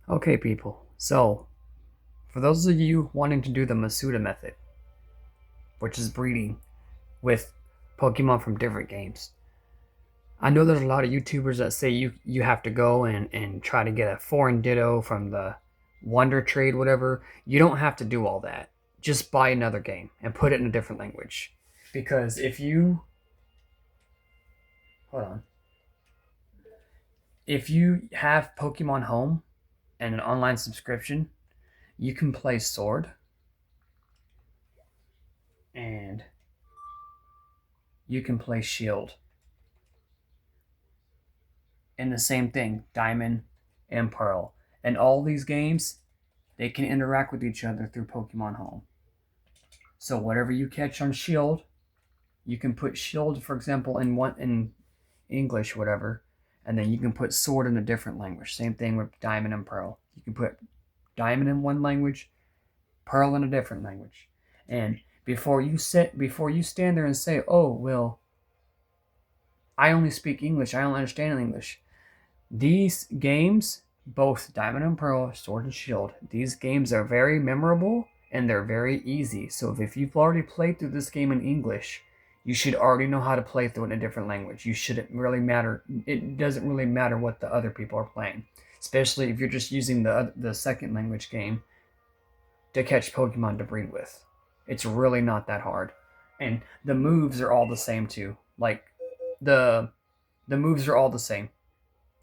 Okay, people. So, for those of you wanting to do the Masuda method, which is breeding with Pokemon from different games, I know there's a lot of YouTubers that say you have to go and try to get a foreign Ditto from the Wonder Trade, whatever. You don't have to do all that. Just buy another game and put it in a different language. Because hold on, if you have Pokemon Home and an online subscription, you can play Sword and you can play Shield. And the same thing, Diamond and Pearl. And all these games, they can interact with each other through Pokemon Home. So whatever you catch on Shield, you can put Shield, for example, in English, whatever, and then you can put Sword in a different language. Same thing with Diamond and Pearl. You can put Diamond in one language, Pearl in a different language. And before you stand there and say, "Oh, well, I only speak English. I don't understand English." These games, both Diamond and Pearl, Sword and Shield, these games are very memorable and they're very easy. So if you've already played through this game in English, you should already know how to play through it in a different language. You shouldn't really matter. It doesn't really matter what the other people are playing, especially if you're just using the second language game to catch Pokemon to breed with. It's really not that hard, and the moves are all the same too. Like the the moves are all the same.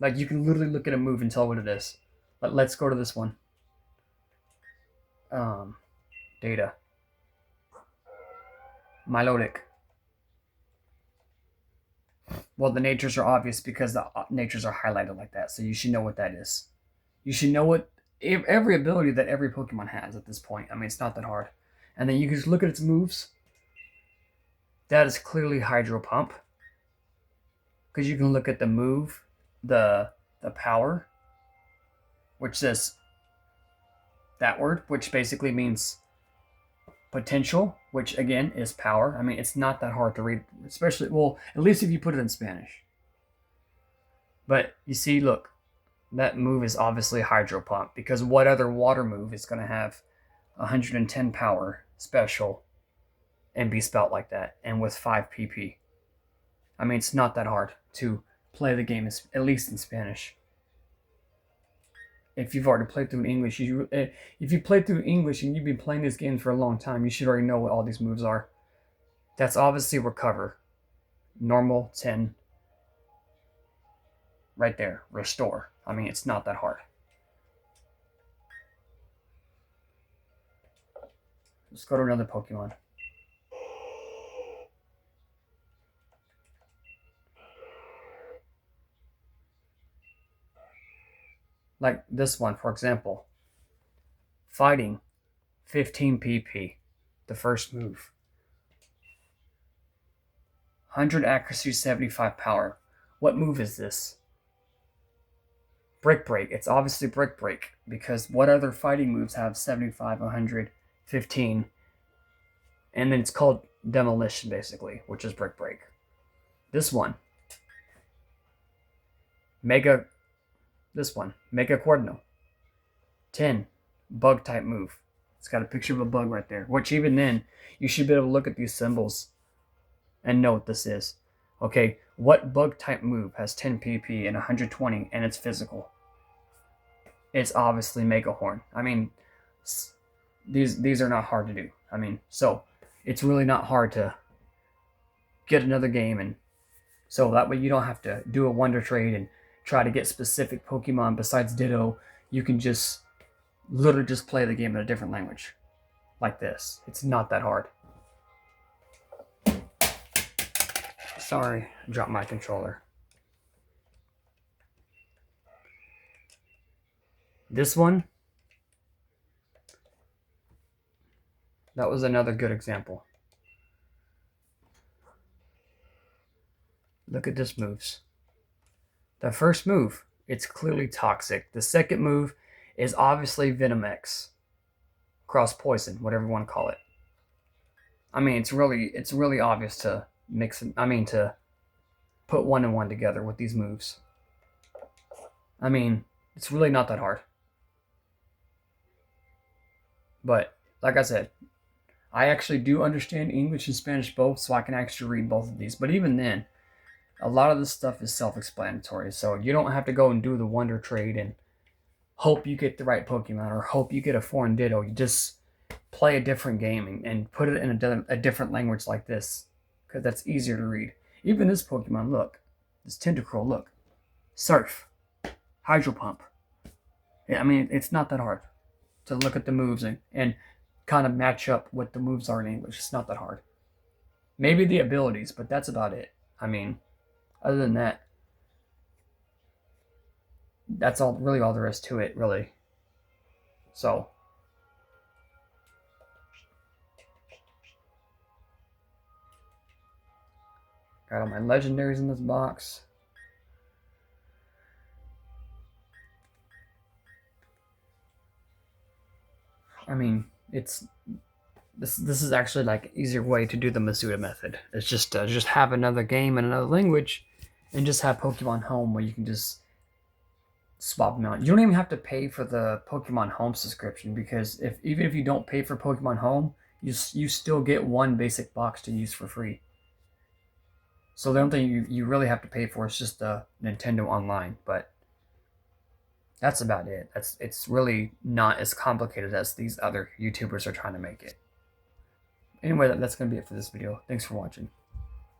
Like you can literally look at a move and tell what it is. But let's go to this one. Um, Data. Milotic. Well, the natures are obvious because the natures are highlighted like that, so you should know what that is. You should know what every ability that every Pokemon has at this point. I mean, it's not that hard. And then you can just look at its moves. That is clearly Hydro Pump because you can look at the move, the power, which says that word, which basically means potential, which again is power. I mean, it's not that hard to read, especially, well, at least if you put it in Spanish. But you see, look, that move is obviously Hydro Pump because what other water move is going to have 110 power special and be spelt like that and with 5 PP? I mean, it's not that hard to play the game, at least in Spanish. If you've already played through in English, if you played through English and you've been playing this game for a long time, you should already know what all these moves are. That's obviously Recover, Normal, 10, right there, Restore. I mean, it's not that hard. Let's go to another Pokemon. Like this one, for example. Fighting, 15 PP, the first move. 100 accuracy, 75 power. What move is this? Brick Break. It's obviously Brick Break because what other fighting moves have 75, 100, 15? And then it's called Demolition, basically, which is Brick Break. This one, Mega. This one, Mega Cuerno. 10, Bug type move. It's got a picture of a bug right there, which even then, you should be able to look at these symbols and know what this is. Okay, what bug type move has 10 PP and 120 and it's physical? It's obviously Mega Horn. I mean, these are not hard to do. I mean, so it's really not hard to get another game, and so that way you don't have to do a Wonder Trade and try to get specific Pokemon besides Ditto. You can just literally just play the game in a different language like this. It's not that hard. Sorry, I dropped my controller. This one, that was another good example. Look at this moves. The first move, it's clearly toxic. The second move is obviously Venom X, cross poison, whatever you want to call it. I mean, it's really obvious to mix. I mean, to put one and one together with these moves. I mean, it's really not that hard. But like I said, I actually do understand English and Spanish both, so I can actually read both of these. But even then, a lot of this stuff is self-explanatory, so you don't have to go and do the Wonder Trade and hope you get the right Pokemon or hope you get a foreign Ditto. You just play a different game and put it in a different language like this, because that's easier to read. Even this Pokemon, look, this Tentacruel, look, Surf, Hydro Pump. Yeah, I mean, it's not that hard to look at the moves and kind of match up what the moves are in English. It's not that hard. Maybe the abilities, but that's about it. I mean, other than that, that's all really all there is to it, really. So, got all my legendaries in this box. I mean, it's this is actually like an easier way to do the Masuda method. It's just have another game in another language, and just have Pokemon Home where you can just swap them out. You don't even have to pay for the Pokemon Home subscription, because even if you don't pay for Pokemon Home, you still get one basic box to use for free. So the only thing you really have to pay for is just the Nintendo Online, but that's about it. It's really not as complicated as these other YouTubers are trying to make it. Anyway, that's going to be it for this video. Thanks for watching.